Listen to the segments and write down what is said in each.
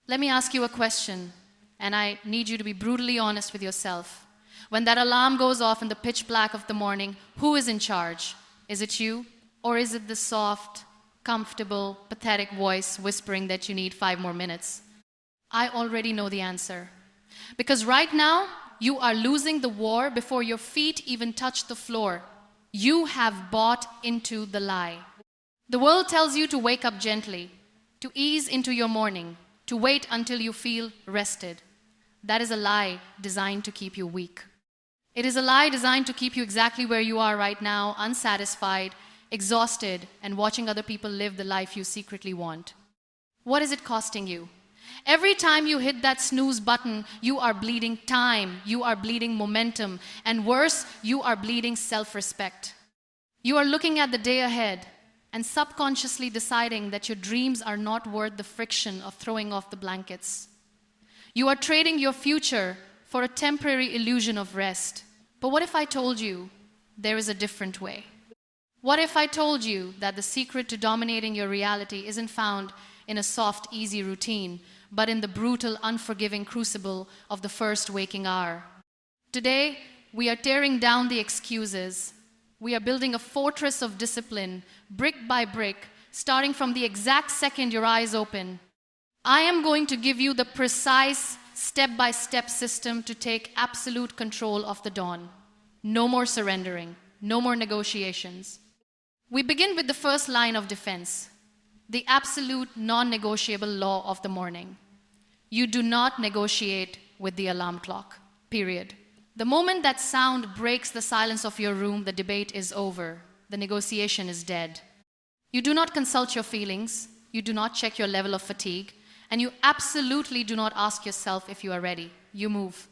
Let me ask you a question, and I need you to be brutally honest with yourself. When that alarm goes off in the pitch black of the morning, who is in charge? Is it you, or is it the soft, comfortable, pathetic voice whispering that you need 5 more minutes? I already know the answer. Because right now, you are losing the war before your feet even touch the floor. You have bought into the lie. The world tells you to wake up gently, to ease into your morning, to wait until you feel rested. That is a lie designed to keep you weak. It is a lie designed to keep you exactly where you are right now, unsatisfied, exhausted, and watching other people live the life you secretly want. What is it costing you? Every time you hit that snooze button, you are bleeding time, you are bleeding momentum, and worse, you are bleeding self-respect. You are looking at the day ahead and subconsciously deciding that your dreams are not worth the friction of throwing off the blankets. You are trading your future for a temporary illusion of rest. But what if I told you there is a different way? What if I told you that the secret to dominating your reality isn't found in a soft, easy routine, but in the brutal, unforgiving crucible of the first waking hour? Today, we are tearing down the excuses. We are building a fortress of discipline, brick by brick, starting from the exact second your eyes open. I am going to give you the precise, step-by-step system to take absolute control of the dawn. No more surrendering, no more negotiations. We begin with the first line of defense, the absolute non-negotiable law of the morning. You do not negotiate with the alarm clock, period. The moment that sound breaks the silence of your room, the debate is over. The negotiation is dead. You do not consult your feelings, you do not check your level of fatigue, and you absolutely do not ask yourself if you are ready. You move.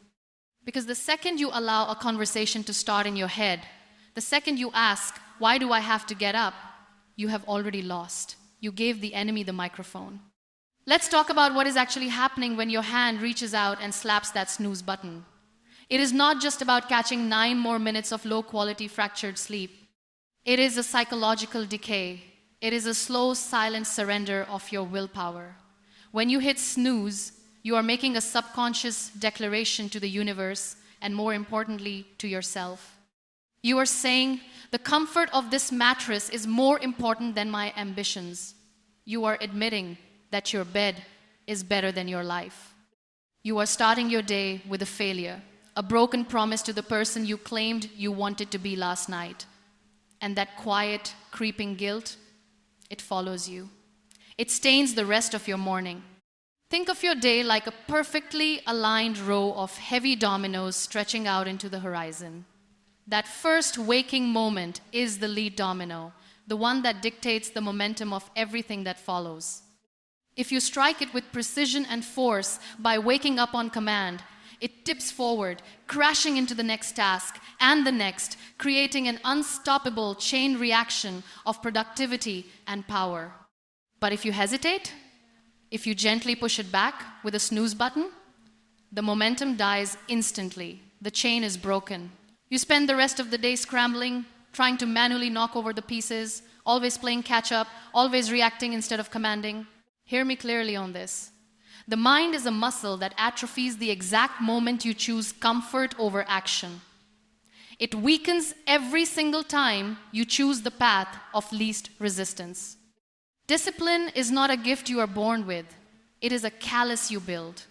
Because the second you allow a conversation to start in your head, the second you ask, why do I have to get up? You have already lost. You gave the enemy the microphone. Let's talk about what is actually happening when your hand reaches out and slaps that snooze button. It is not just about catching 9 more minutes of low-quality fractured sleep. It is a psychological decay. It is a slow, silent surrender of your willpower. When you hit snooze, you are making a subconscious declaration to the universe and, more importantly, to yourself. You are saying, the comfort of this mattress is more important than my ambitions. You are admitting that your bed is better than your life. You are starting your day with a failure, a broken promise to the person you claimed you wanted to be last night. And that quiet, creeping guilt, it follows you. It stains the rest of your morning. Think of your day like a perfectly aligned row of heavy dominoes stretching out into the horizon. That first waking moment is the lead domino, the one that dictates the momentum of everything that follows. If you strike it with precision and force by waking up on command, it tips forward, crashing into the next task and the next, creating an unstoppable chain reaction of productivity and power. But if you hesitate, if you gently push it back with a snooze button, the momentum dies instantly. The chain is broken. You spend the rest of the day scrambling, trying to manually knock over the pieces, always playing catch-up, always reacting instead of commanding. Hear me clearly on this. The mind is a muscle that atrophies the exact moment you choose comfort over action. It weakens every single time you choose the path of least resistance. Discipline is not a gift you are born with. It is a callus you build.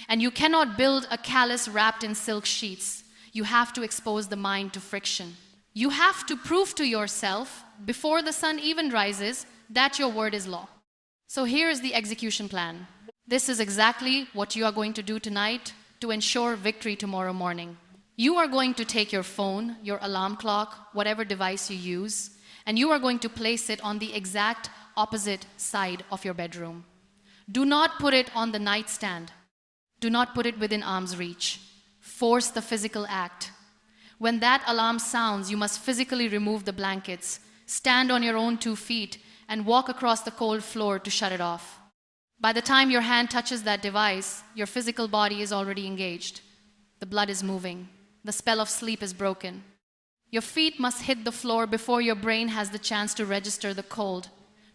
And you cannot build a callus wrapped in silk sheets. You have to expose the mind to friction. You have to prove to yourself, before the sun even rises, that your word is law. So here is the execution plan. This is exactly what you are going to do tonight to ensure victory tomorrow morning. You are going to take your phone, your alarm clock, whatever device you use, and you are going to place it on the exact opposite side of your bedroom. Do not put it on the nightstand. Do not put it within arm's reach. Force the physical act. When that alarm sounds, you must physically remove the blankets, stand on your own 2 feet, and walk across the cold floor to shut it off. By the time your hand touches that device, your physical body is already engaged. The blood is moving. The spell of sleep is broken. Your feet must hit the floor before your brain has the chance to register the cold.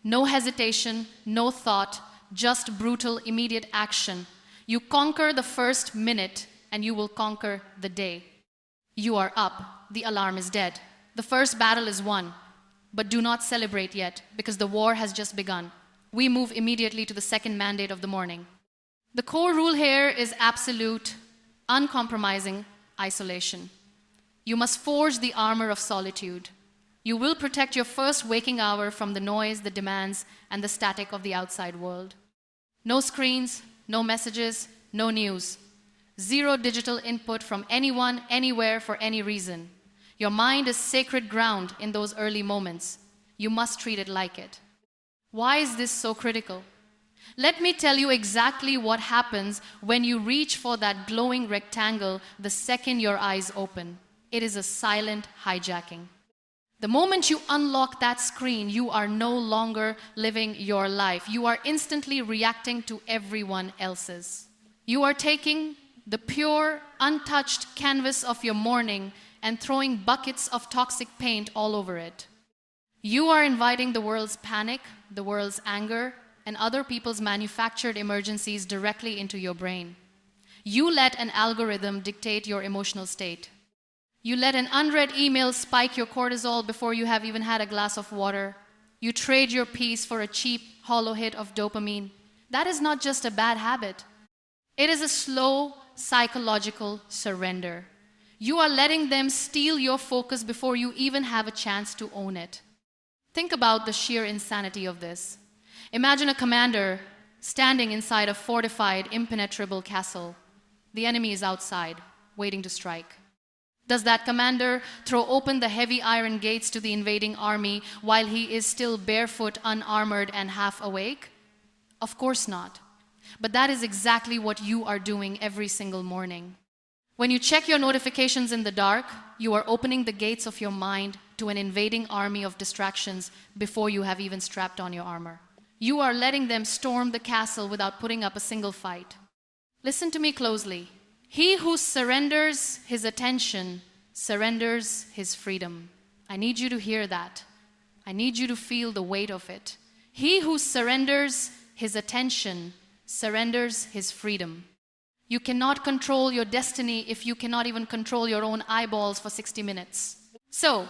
No hesitation, no thought, just brutal, immediate action. You conquer the first minute, and you will conquer the day. You are up. The alarm is dead. The first battle is won. But do not celebrate yet, because the war has just begun. We move immediately to the second mandate of the morning. The core rule here is absolute, uncompromising isolation. You must forge the armor of solitude. You will protect your first waking hour from the noise, the demands, and the static of the outside world. No screens, no messages, no news. Zero digital input from anyone, anywhere, for any reason. Your mind is sacred ground in those early moments. You must treat it like it. Why is this so critical? Let me tell you exactly what happens when you reach for that glowing rectangle the second your eyes open. It is a silent hijacking. The moment you unlock that screen, you are no longer living your life. You are instantly reacting to everyone else's. You are taking the pure, untouched canvas of your morning and throwing buckets of toxic paint all over it. You are inviting the world's panic, the world's anger, and other people's manufactured emergencies directly into your brain. You let an algorithm dictate your emotional state. You let an unread email spike your cortisol before you have even had a glass of water. You trade your peace for a cheap, hollow hit of dopamine. That is not just a bad habit. It is a slow, psychological surrender. You are letting them steal your focus before you even have a chance to own it. Think about the sheer insanity of this. Imagine a commander standing inside a fortified, impenetrable castle. The enemy is outside, waiting to strike. Does that commander throw open the heavy iron gates to the invading army while he is still barefoot, unarmored, and half awake? Of course not. But that is exactly what you are doing every single morning. When you check your notifications in the dark, you are opening the gates of your mind to an invading army of distractions before you have even strapped on your armor. You are letting them storm the castle without putting up a single fight. Listen to me closely. He who surrenders his attention surrenders his freedom. I need you to hear that. I need you to feel the weight of it. He who surrenders his attention surrenders his freedom. You cannot control your destiny if you cannot even control your own eyeballs for 60 minutes. So,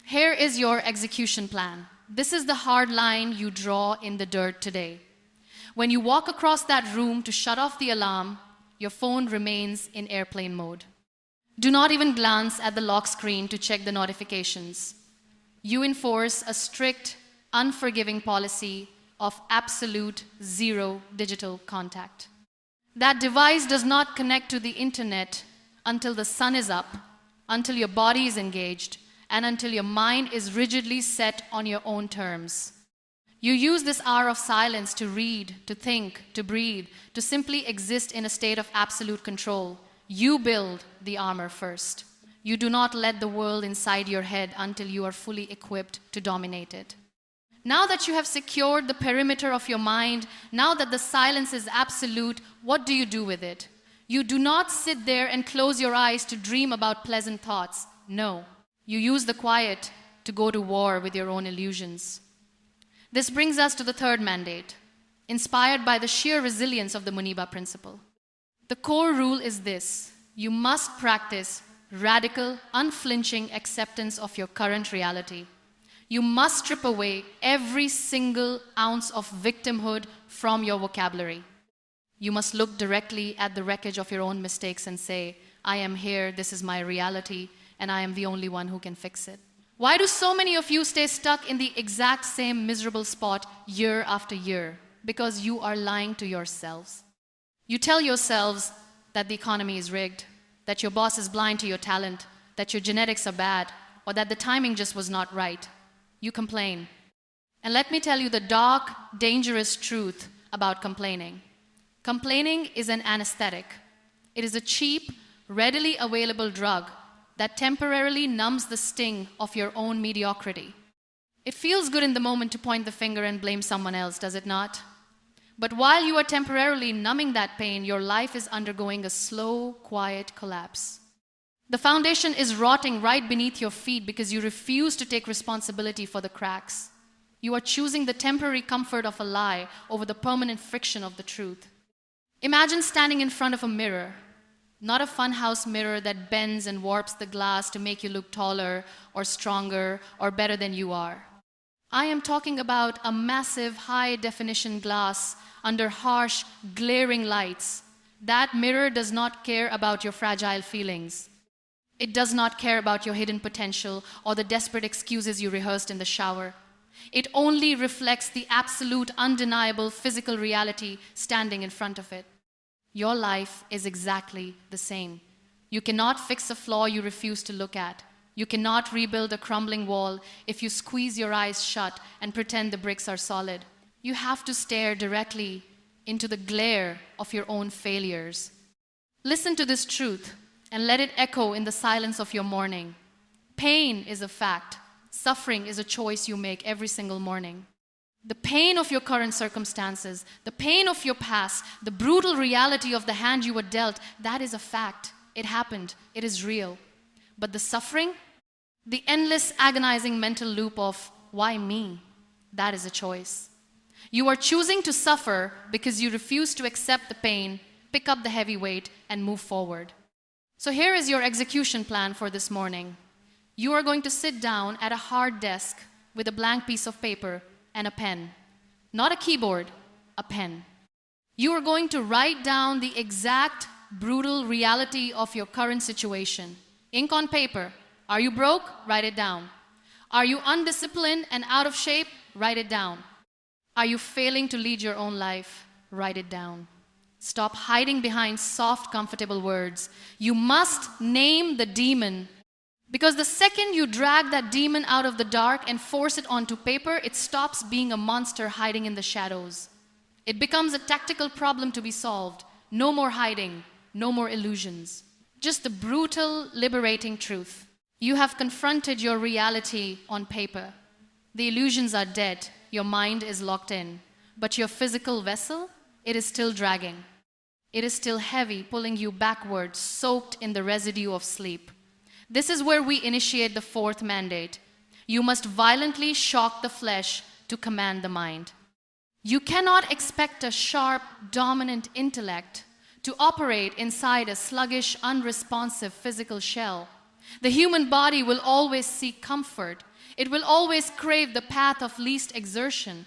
here is your execution plan. This is the hard line you draw in the dirt today. When you walk across that room to shut off the alarm, your phone remains in airplane mode. Do not even glance at the lock screen to check the notifications. You enforce a strict, unforgiving policy of absolute zero digital contact. That device does not connect to the internet until the sun is up, until your body is engaged, and until your mind is rigidly set on your own terms. You use this hour of silence to read, to think, to breathe, to simply exist in a state of absolute control. You build the armor first. You do not let the world inside your head until you are fully equipped to dominate it. Now that you have secured the perimeter of your mind, now that the silence is absolute, what do you do with it? You do not sit there and close your eyes to dream about pleasant thoughts. No. You use the quiet to go to war with your own illusions. This brings us to the third mandate, inspired by the sheer resilience of the Muniba principle. The core rule is this: you must practice radical, unflinching acceptance of your current reality. You must strip away every single ounce of victimhood from your vocabulary. You must look directly at the wreckage of your own mistakes and say, I am here, this is my reality, and I am the only one who can fix it. Why do so many of you stay stuck in the exact same miserable spot year after year? Because you are lying to yourselves. You tell yourselves that the economy is rigged, that your boss is blind to your talent, that your genetics are bad, or that the timing just was not right. You complain. And let me tell you the dark, dangerous truth about complaining. Complaining is an anesthetic. It is a cheap, readily available drug that temporarily numbs the sting of your own mediocrity. It feels good in the moment to point the finger and blame someone else, does it not? But while you are temporarily numbing that pain, your life is undergoing a slow, quiet collapse. The foundation is rotting right beneath your feet because you refuse to take responsibility for the cracks. You are choosing the temporary comfort of a lie over the permanent friction of the truth. Imagine standing in front of a mirror, not a funhouse mirror that bends and warps the glass to make you look taller or stronger or better than you are. I am talking about a massive high-definition glass under harsh, glaring lights. That mirror does not care about your fragile feelings. It does not care about your hidden potential or the desperate excuses you rehearsed in the shower. It only reflects the absolute, undeniable physical reality standing in front of it. Your life is exactly the same. You cannot fix a flaw you refuse to look at. You cannot rebuild a crumbling wall if you squeeze your eyes shut and pretend the bricks are solid. You have to stare directly into the glare of your own failures. Listen to this truth and let it echo in the silence of your morning. Pain is a fact. Suffering is a choice you make every single morning. The pain of your current circumstances, the pain of your past, the brutal reality of the hand you were dealt, that is a fact. It happened. It is real. But the suffering, the endless agonizing mental loop of, why me? That is a choice. You are choosing to suffer because you refuse to accept the pain, pick up the heavy weight, and move forward. So here is your execution plan for this morning. You are going to sit down at a hard desk with a blank piece of paper and a pen. Not a keyboard, a pen. You are going to write down the exact brutal reality of your current situation. Ink on paper. Are you broke? Write it down. Are you undisciplined and out of shape? Write it down. Are you failing to lead your own life? Write it down. Stop hiding behind soft, comfortable words. You must name the demon. Because the second you drag that demon out of the dark and force it onto paper, it stops being a monster hiding in the shadows. It becomes a tactical problem to be solved. No more hiding, no more illusions. Just the brutal, liberating truth. You have confronted your reality on paper. The illusions are dead. Your mind is locked in. But your physical vessel, it is still dragging. It is still heavy, pulling you backwards, soaked in the residue of sleep. This is where we initiate the fourth mandate. You must violently shock the flesh to command the mind. You cannot expect a sharp, dominant intellect to operate inside a sluggish, unresponsive physical shell. The human body will always seek comfort. It will always crave the path of least exertion.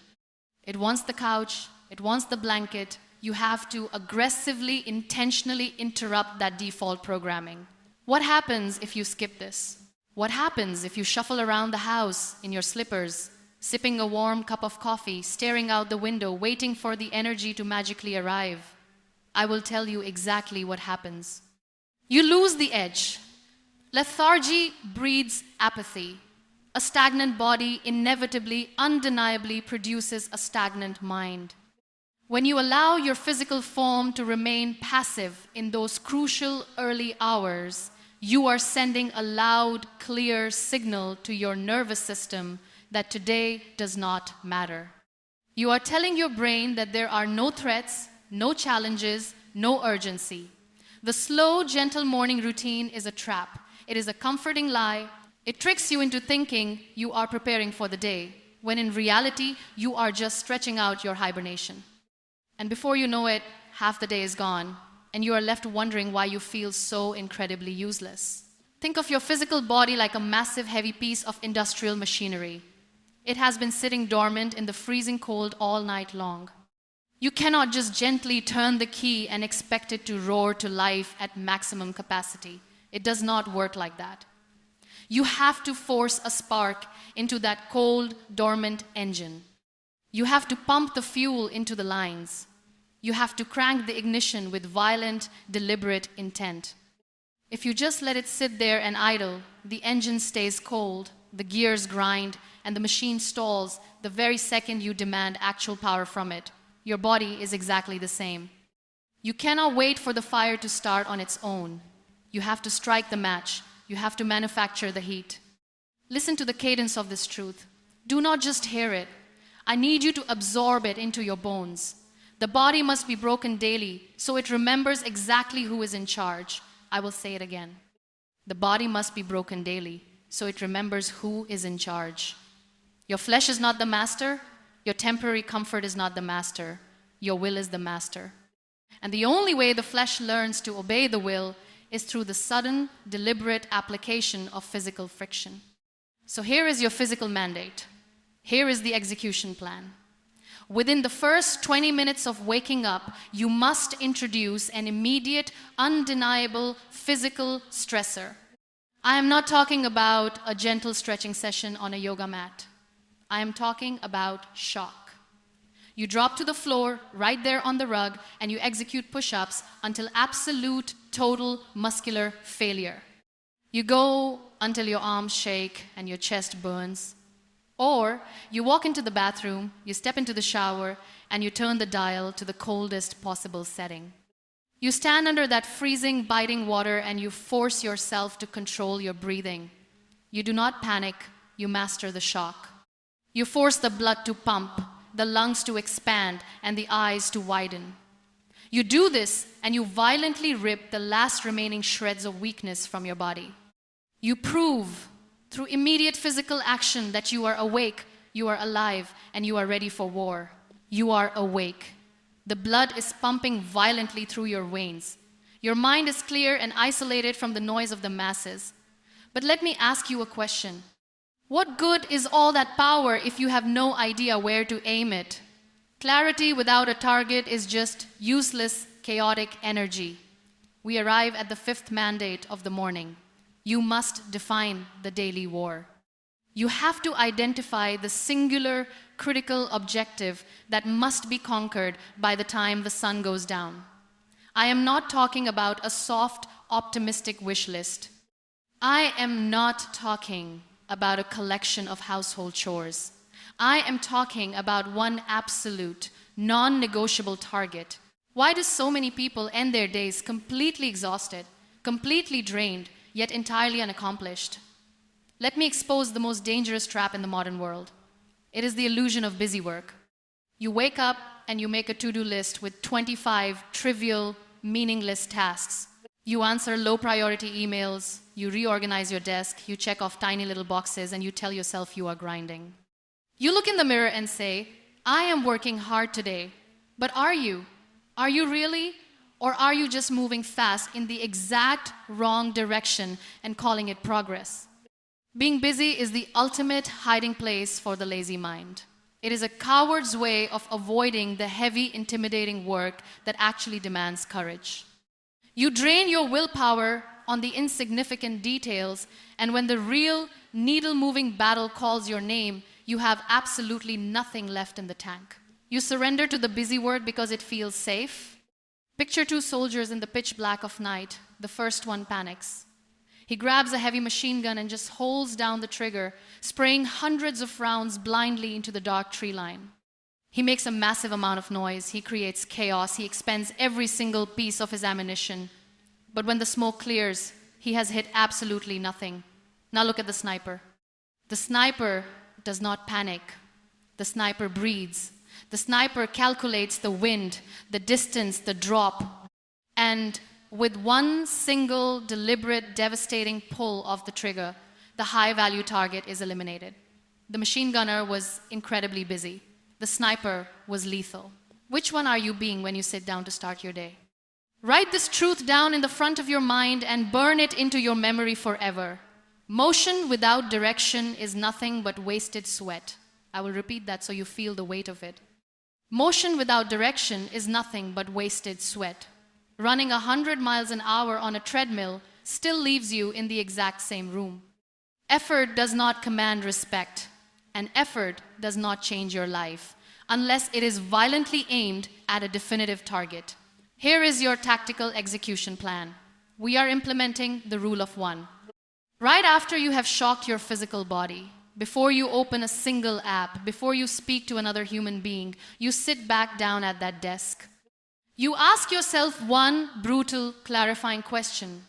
It wants the couch, it wants the blanket. You have to aggressively, intentionally interrupt that default programming. What happens if you skip this? What happens if you shuffle around the house in your slippers, sipping a warm cup of coffee, staring out the window, waiting for the energy to magically arrive? I will tell you exactly what happens. You lose the edge. Lethargy breeds apathy. A stagnant body inevitably, undeniably produces a stagnant mind. When you allow your physical form to remain passive in those crucial early hours, you are sending a loud, clear signal to your nervous system that today does not matter. You are telling your brain that there are no threats, no challenges, no urgency. The slow, gentle morning routine is a trap. It is a comforting lie. It tricks you into thinking you are preparing for the day, when in reality, you are just stretching out your hibernation. And before you know it, half the day is gone, and you are left wondering why you feel so incredibly useless. Think of your physical body like a massive, heavy piece of industrial machinery. It has been sitting dormant in the freezing cold all night long. You cannot just gently turn the key and expect it to roar to life at maximum capacity. It does not work like that. You have to force a spark into that cold, dormant engine. You have to pump the fuel into the lines. You have to crank the ignition with violent, deliberate intent. If you just let it sit there and idle, the engine stays cold, the gears grind, and the machine stalls the very second you demand actual power from it. Your body is exactly the same. You cannot wait for the fire to start on its own. You have to strike the match. You have to manufacture the heat. Listen to the cadence of this truth. Do not just hear it. I need you to absorb it into your bones. The body must be broken daily so it remembers exactly who is in charge. I will say it again. The body must be broken daily so it remembers who is in charge. Your flesh is not the master. Your temporary comfort is not the master. Your will is the master. And the only way the flesh learns to obey the will is through the sudden, deliberate application of physical friction. So here is your physical mandate. Here is the execution plan. Within the first 20 minutes of waking up, you must introduce an immediate, undeniable physical stressor. I am not talking about a gentle stretching session on a yoga mat. I am talking about shock. You drop to the floor right there on the rug and you execute push-ups until absolute, total muscular failure. You go until your arms shake and your chest burns. Or you walk into the bathroom, you step into the shower, and you turn the dial to the coldest possible setting. You stand under that freezing, biting water and you force yourself to control your breathing. You do not panic, you master the shock. You force the blood to pump, the lungs to expand, and the eyes to widen. You do this and you violently rip the last remaining shreds of weakness from your body. You prove through immediate physical action that you are awake, you are alive, and you are ready for war. You are awake. The blood is pumping violently through your veins. Your mind is clear and isolated from the noise of the masses. But let me ask you a question. What good is all that power if you have no idea where to aim it? Clarity without a target is just useless, chaotic energy. We arrive at the fifth mandate of the morning. You must define the daily war. You have to identify the singular, critical objective that must be conquered by the time the sun goes down. I am not talking about a soft, optimistic wish list. I am not talking about a collection of household chores. I am talking about one absolute, non-negotiable target. Why do so many people end their days completely exhausted, completely drained, yet entirely unaccomplished? Let me expose the most dangerous trap in the modern world. It is the illusion of busy work. You wake up and you make a to-do list with 25 trivial, meaningless tasks. You answer low-priority emails, you reorganize your desk, you check off tiny little boxes, and you tell yourself you are grinding. You look in the mirror and say, I am working hard today. But are you? Are you really? Or are you just moving fast in the exact wrong direction and calling it progress? Being busy is the ultimate hiding place for the lazy mind. It is a coward's way of avoiding the heavy, intimidating work that actually demands courage. You drain your willpower on the insignificant details, and when the real, needle-moving battle calls your name, you have absolutely nothing left in the tank. You surrender to the busy work because it feels safe. Picture two soldiers in the pitch black of night. The first one panics. He grabs a heavy machine gun and just holds down the trigger, spraying hundreds of rounds blindly into the dark tree line. He makes a massive amount of noise. He creates chaos. He expends every single piece of his ammunition. But when the smoke clears, he has hit absolutely nothing. Now look at the sniper. The sniper does not panic. The sniper breathes. The sniper calculates the wind, the distance, the drop. And with one single, deliberate, devastating pull of the trigger, the high-value target is eliminated. The machine gunner was incredibly busy. The sniper was lethal. Which one are you being when you sit down to start your day? Write this truth down in the front of your mind and burn it into your memory forever. Motion without direction is nothing but wasted sweat. I will repeat that so you feel the weight of it. Motion without direction is nothing but wasted sweat. Running 100 miles an hour on a treadmill still leaves you in the exact same room. Effort does not command respect, and effort does not change your life unless it is violently aimed at a definitive target. Here is your tactical execution plan. We are implementing the rule of one. Right after you have shocked your physical body, before you open a single app, before you speak to another human being, you sit back down at that desk. You ask yourself one brutal, clarifying question.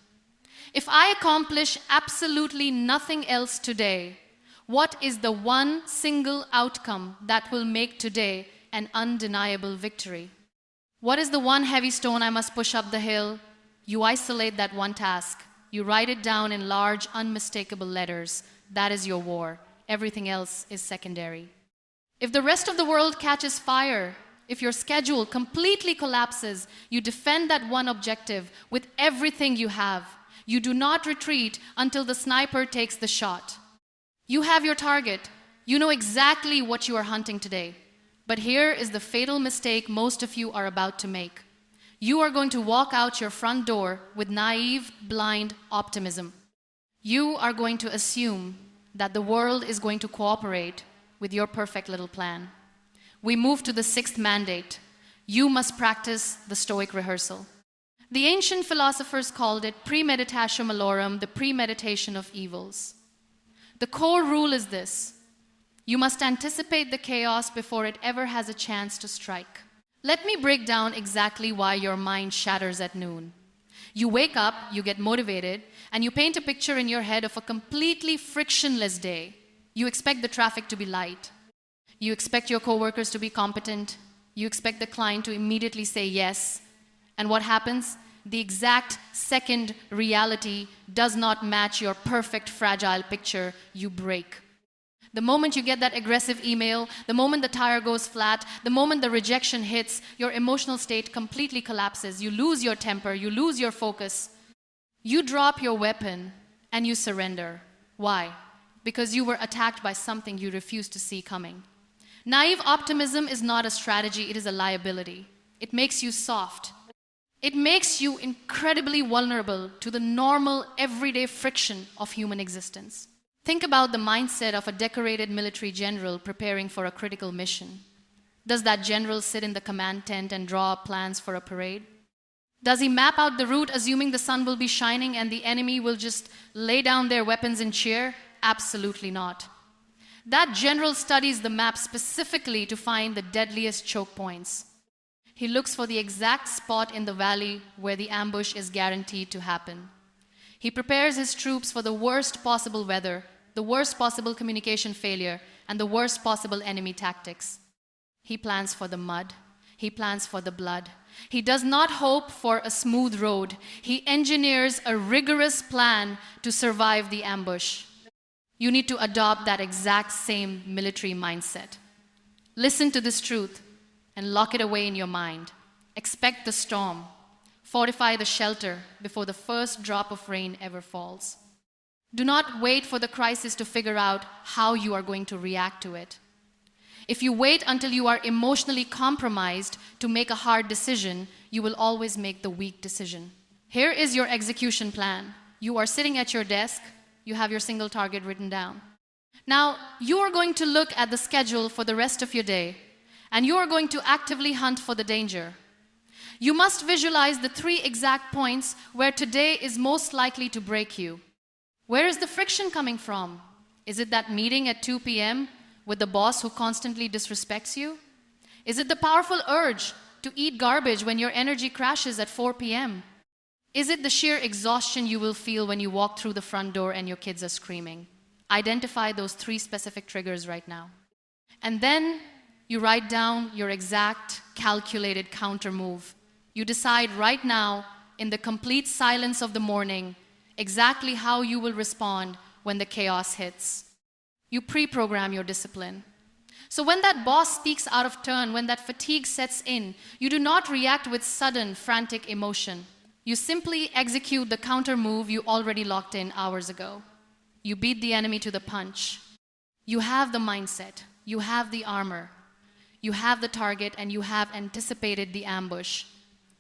If I accomplish absolutely nothing else today, what is the one single outcome that will make today an undeniable victory? What is the one heavy stone I must push up the hill? You isolate that one task. You write it down in large, unmistakable letters. That is your war. everything else is secondary. If the rest of the world catches fire, if your schedule completely collapses, you defend that one objective with everything you have. You do not retreat until the sniper takes the shot. You have your target. You know exactly what you are hunting today. But here is the fatal mistake most of you are about to make. You are going to walk out your front door with naive, blind optimism. You are going to assume that the world is going to cooperate with your perfect little plan. We move to the sixth mandate. You must practice the Stoic rehearsal. The ancient philosophers called it premeditatio malorum, the premeditation of evils. The core rule is this: you must anticipate the chaos before it ever has a chance to strike. Let me break down exactly why your mind shatters at noon. You wake up, you get motivated, and you paint a picture in your head of a completely frictionless day. You expect the traffic to be light. You expect your coworkers to be competent. You expect the client to immediately say yes. And what happens? The exact second reality does not match your perfect fragile picture. You break. The moment you get that aggressive email, the moment the tire goes flat, the moment the rejection hits, your emotional state completely collapses. You lose your temper, you lose your focus. You drop your weapon and you surrender. Why? Because you were attacked by something you refused to see coming. Naive optimism is not a strategy, it is a liability. It makes you soft. It makes you incredibly vulnerable to the normal, everyday friction of human existence. Think about the mindset of a decorated military general preparing for a critical mission. Does that general sit in the command tent and draw up plans for a parade? Does he map out the route assuming the sun will be shining and the enemy will just lay down their weapons and cheer? Absolutely not. That general studies the map specifically to find the deadliest choke points. He looks for the exact spot in the valley where the ambush is guaranteed to happen. He prepares his troops for the worst possible weather, the worst possible communication failure, and the worst possible enemy tactics. He plans for the mud. He plans for the blood. He does not hope for a smooth road. He engineers a rigorous plan to survive the ambush. You need to adopt that exact same military mindset. Listen to this truth and lock it away in your mind. Expect the storm. Fortify the shelter before the first drop of rain ever falls. Do not wait for the crisis to figure out how you are going to react to it. If you wait until you are emotionally compromised to make a hard decision, you will always make the weak decision. Here is your execution plan. You are sitting at your desk. You have your single target written down. Now, you are going to look at the schedule for the rest of your day, and you are going to actively hunt for the danger. You must visualize the 3 exact points where today is most likely to break you. Where is the friction coming from? Is it that meeting at 2 p.m. with the boss who constantly disrespects you? Is it the powerful urge to eat garbage when your energy crashes at 4 p.m.? Is it the sheer exhaustion you will feel when you walk through the front door and your kids are screaming? Identify those 3 specific triggers right now. And then you write down your exact calculated counter move. You decide right now, in the complete silence of the morning, exactly how you will respond when the chaos hits. You pre-program your discipline. So when that boss speaks out of turn, when that fatigue sets in, you do not react with sudden, frantic emotion. You simply execute the counter move you already locked in hours ago. You beat the enemy to the punch. You have the mindset. You have the armor. You have the target, and you have anticipated the ambush.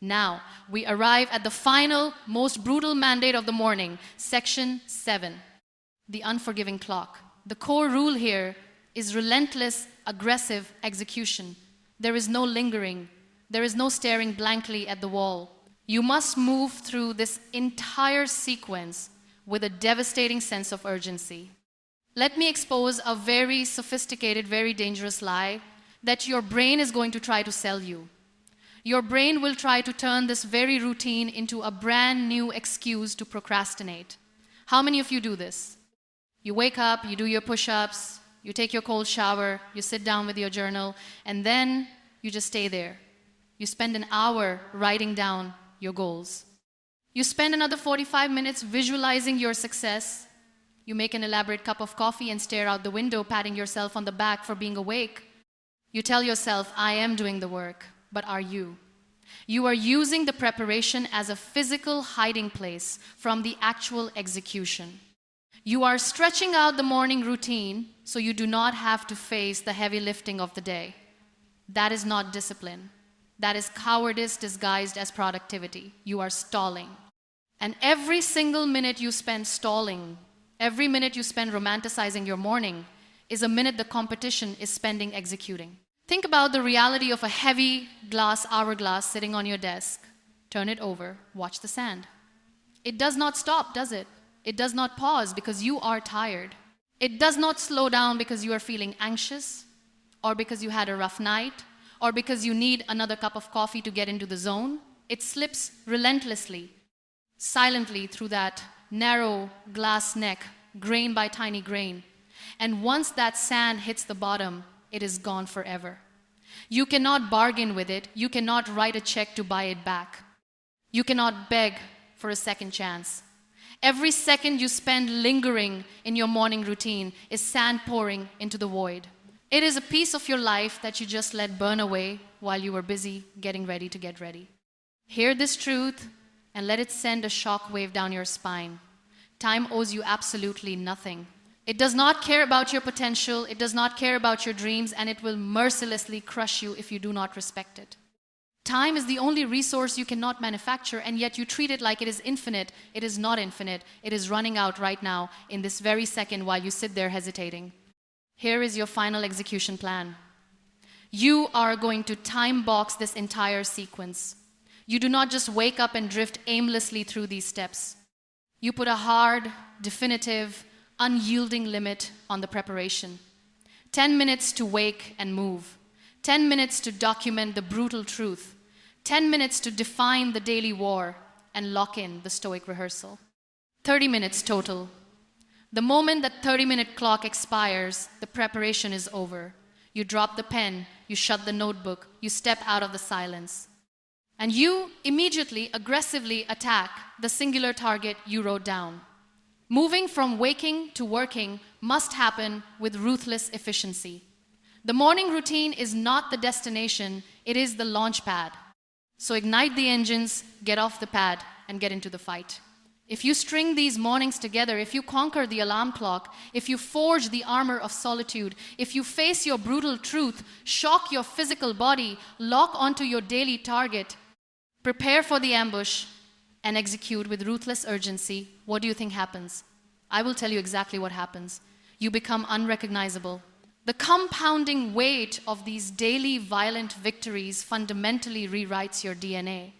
Now, we arrive at the final, most brutal mandate of the morning, section 7, the unforgiving clock. The core rule here is relentless, aggressive execution. There is no lingering. There is no staring blankly at the wall. You must move through this entire sequence with a devastating sense of urgency. Let me expose a very sophisticated, very dangerous lie that your brain is going to try to sell you. Your brain will try to turn this very routine into a brand new excuse to procrastinate. How many of you do this? You wake up, you do your push-ups, you take your cold shower, you sit down with your journal, and then you just stay there. You spend an hour writing down your goals. You spend another 45 minutes visualizing your success, You make an elaborate cup of coffee and stare out the window, patting yourself on the back for being awake. You tell yourself, I am doing the work, but are you? You are using the preparation as a physical hiding place from the actual execution. You are stretching out the morning routine so you do not have to face the heavy lifting of the day. That is not discipline. That is cowardice disguised as productivity. You are stalling. And every single minute you spend stalling, every minute you spend romanticizing your morning, is a minute the competition is spending executing. Think about the reality of a heavy glass hourglass sitting on your desk. Turn it over, watch the sand. It does not stop, does it? It does not pause because you are tired. It does not slow down because you are feeling anxious, or because you had a rough night, or because you need another cup of coffee to get into the zone. It slips relentlessly, silently through that narrow glass neck, grain by tiny grain. And once that sand hits the bottom, it is gone forever. You cannot bargain with it. You cannot write a check to buy it back. You cannot beg for a second chance. Every second you spend lingering in your morning routine is sand pouring into the void. It is a piece of your life that you just let burn away while you were busy getting ready to get ready. Hear this truth and let it send a shock wave down your spine. Time owes you absolutely nothing. It does not care about your potential, it does not care about your dreams, and it will mercilessly crush you if you do not respect it. Time is the only resource you cannot manufacture, and yet you treat it like it is infinite. It is not infinite. It is running out right now, in this very second, while you sit there hesitating. Here is your final execution plan. You are going to time box this entire sequence. You do not just wake up and drift aimlessly through these steps. You put a hard, definitive, unyielding limit on the preparation. 10 minutes to wake and move. 10 minutes to document the brutal truth. 10 minutes to define the daily war and lock in the Stoic rehearsal. 30 minutes total. The moment that 30-minute clock expires, the preparation is over. You drop the pen, you shut the notebook, you step out of the silence. And you immediately, aggressively attack the singular target you wrote down. Moving from waking to working must happen with ruthless efficiency. The morning routine is not the destination, it is the launch pad. So ignite the engines, get off the pad, and get into the fight. If you string these mornings together, if you conquer the alarm clock, if you forge the armor of solitude, if you face your brutal truth, shock your physical body, lock onto your daily target, prepare for the ambush, and execute with ruthless urgency, what do you think happens? I will tell you exactly what happens. You become unrecognizable. The compounding weight of these daily violent victories fundamentally rewrites your DNA.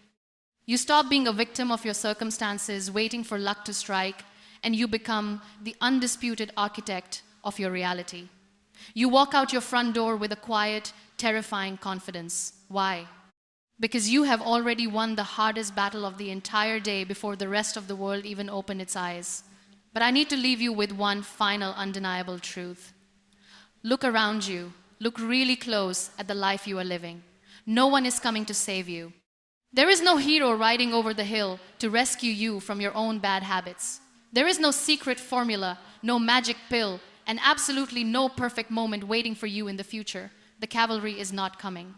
You stop being a victim of your circumstances, waiting for luck to strike, and you become the undisputed architect of your reality. You walk out your front door with a quiet, terrifying confidence. Why? Because you have already won the hardest battle of the entire day before the rest of the world even opened its eyes. But I need to leave you with one final undeniable truth. Look around you. Look really close at the life you are living. No one is coming to save you. There is no hero riding over the hill to rescue you from your own bad habits. There is no secret formula, no magic pill, and absolutely no perfect moment waiting for you in the future. The cavalry is not coming.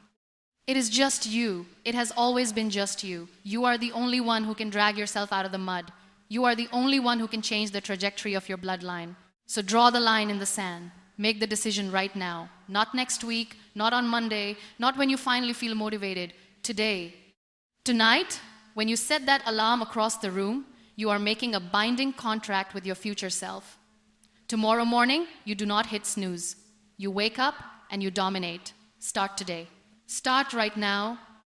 It is just you. It has always been just you. You are the only one who can drag yourself out of the mud. You are the only one who can change the trajectory of your bloodline. So draw the line in the sand. Make the decision right now. Not next week, not on Monday, not when you finally feel motivated. Today. Tonight, when you set that alarm across the room, you are making a binding contract with your future self. Tomorrow morning, you do not hit snooze. You wake up and you dominate. Start today. Start right now